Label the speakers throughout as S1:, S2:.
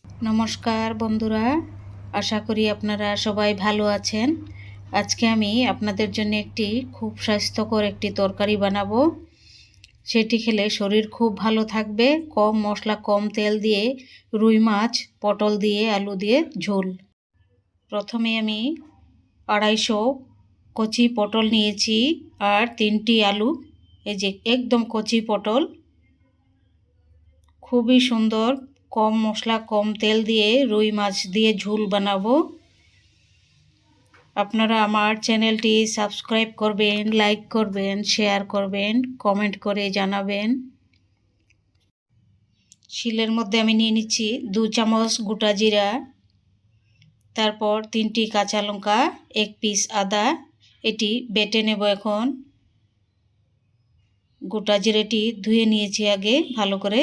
S1: নমস্কার বন্ধুরা, আশা করি আপনারা সবাই ভালো আছেন। আজকে আমি আপনাদের জন্য একটি খুব স্বাস্থ্যকর একটি তরকারি বানাবো। সেটি খেলে শরীর খুব ভালো থাকবে। কম মশলা কম তেল দিয়ে রুই মাছ, পটল দিয়ে আলু দিয়ে ঝোল। প্রথমে আমি 250 কচি পটল নিয়েছি আর 3টি আলু। এই যে একদম কচি পটল, খুবই সুন্দর কম মশলা কম তেল দিয়ে রুই মাছ দিয়ে ঝোল বানাবো। আপনারা আমার চ্যানেলটি সাবস্ক্রাইব করবেন, লাইক করবেন, শেয়ার করবেন, কমেন্ট করে জানাবেন। শিলের মধ্যে আমি নিয়ে নিচ্ছি 2 চামচ গোটা জিরা, তারপর 3টি কাঁচা লঙ্কা, 1 পিস আদা। এটি বেটে নেব এখন। গোটা জিরাটি ধুয়ে নিয়েছি আগে ভালো করে,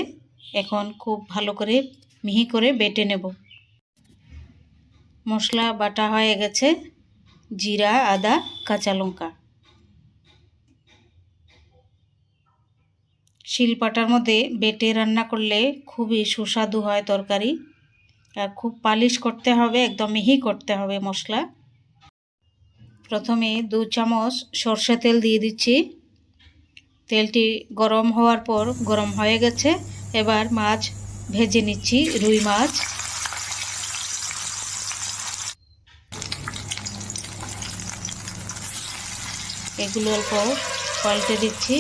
S1: এখন খুব ভালো করে মিহি করে বেটে নেব। মশলা বাটা হয়ে গেছে, জিরা, আদা, কাঁচা লঙ্কা। শিলপাটার মধ্যে বেটে রান্না করলে খুবই সুস্বাদু হয় তরকারি। আর খুব পালিশ করতে হবে, একদম মিহি করতে হবে মশলা। প্রথমে 2 চামচ সরষে তেল দিয়ে দিচ্ছি। তেলটি গরম হওয়ার পর, গরম হয়ে গেছে, এবার মাছ ভেজে নিচ্ছি। রুই মাছ এগুলো অল্প পাল্টে দিচ্ছি।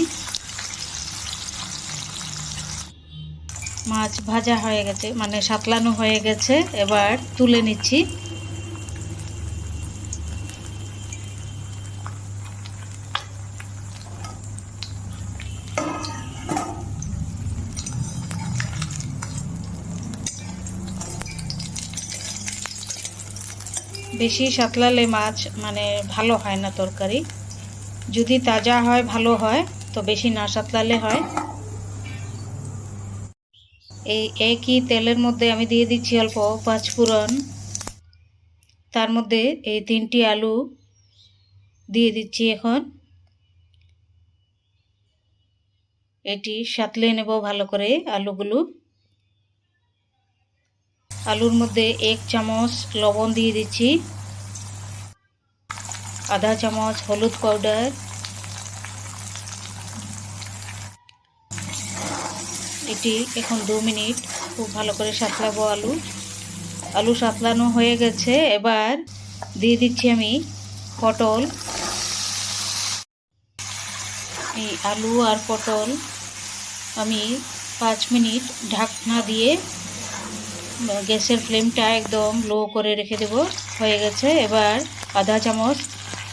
S1: মাছ ভাজা হয়ে গেছে, মানে সাতলানো হয়ে গেছে, এবার তুলে নিচ্ছি। বেশি সাতলালে মাছ মানে ভালো হয় না তরকারি। যদি তাজা হয় ভালো হয়, তো বেশি না সাতলালে হয়। এই একই তেলের মধ্যে আমি দিয়ে দিচ্ছি অল্প পাঁচফোড়ন। তার মধ্যে এই 3টি আলু দিয়ে দিচ্ছি এখন। এটি সাতলে নেব ভালো করে আলুগুলো। আলুর মধ্যে 1 চামচ লবণ দিয়ে দিচ্ছি, আধা চামচ হলুদ পাউডার, এটি এখন 2 মিনিট খুব ভালো করে সাতলাবো। আলু সাতলানো হয়ে গেছে, এবার দিয়ে দিচ্ছি আমি পটল। এই আলু আর পটল আমি 5 মিনিট ঢাকনা দিয়ে গ্যাসের ফ্লেমটা একদম লো করে রেখে দেব। হয়ে গেছে, এবার আধা চামচ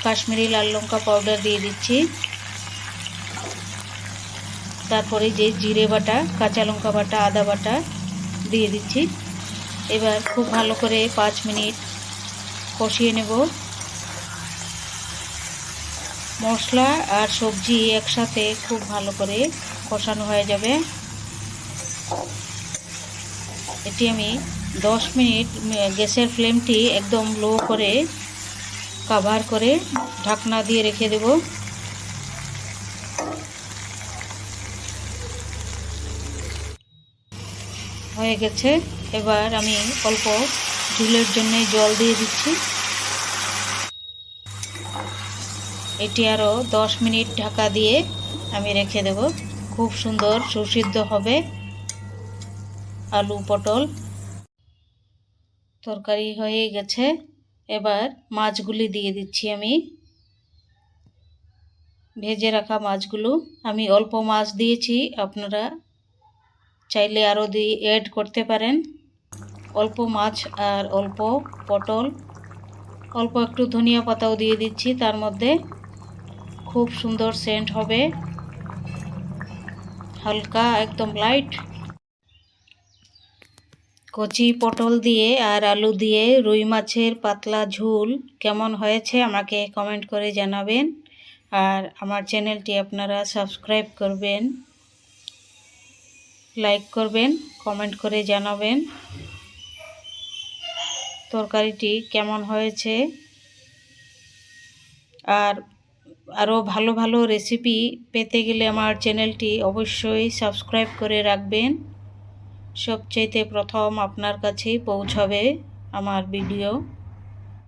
S1: কাশ্মীরি লাল লঙ্কা পাউডার দিয়ে দিচ্ছি। তারপরে যে জিরে বাটা, কাঁচা লঙ্কা বাটা, আদা বাটা দিয়ে দিচ্ছি। এবার খুব ভালো করে 5 মিনিট কষিয়ে নেব। মশলা আর সবজি একসাথে খুব ভালো করে কষানো হয়ে যাবে। এটি আমি 10 মিনিট গ্যাসের ফ্লেমটি একদম লো করে কভার করে ঢাকনা দিয়ে রেখে দেব। হয়ে গেছে, এবার আমি অল্প ঝোলের জন্য জল দিয়ে দিচ্ছি। এটি আরও 10 মিনিট ঢাকা দিয়ে আমি রেখে দেব। খুব সুন্দর সুসিদ্ধ হবে আলু পটল। তরকারি হয়ে গেছে, এবার মাছগুলি দিয়ে দিচ্ছি আমি। ভেজে রাখা মাছগুলো, আমি অল্প মাছ দিয়েছি, আপনারা চাইলে আরও দিয়ে অ্যাড করতে পারেন। অল্প মাছ আর অল্প পটল, অল্প একটু ধনিয়া পাতাও দিয়ে দিচ্ছি তার মধ্যে। খুব সুন্দর সেন্ট হবে, হালকা একদম লাইট। কচি পটল দিয়ে আর আলু দিয়ে রুই মাছের পাতলা ঝোল কেমন হয়েছে আমাকে কমেন্ট করে জানাবেন। আর আমার চ্যানেলটি আপনারা সাবস্ক্রাইব করবেন, লাইক করবেন, কমেন্ট করে জানাবেন তরকারিটি কেমন হয়েছে। আর আরও ভালো ভালো রেসিপি পেতে গেলে আমার চ্যানেলটি অবশ্যই সাবস্ক্রাইব করে রাখবেন। সবচাইতে প্রথম আপনার কাছেই পৌঁছাবে আমার ভিডিও।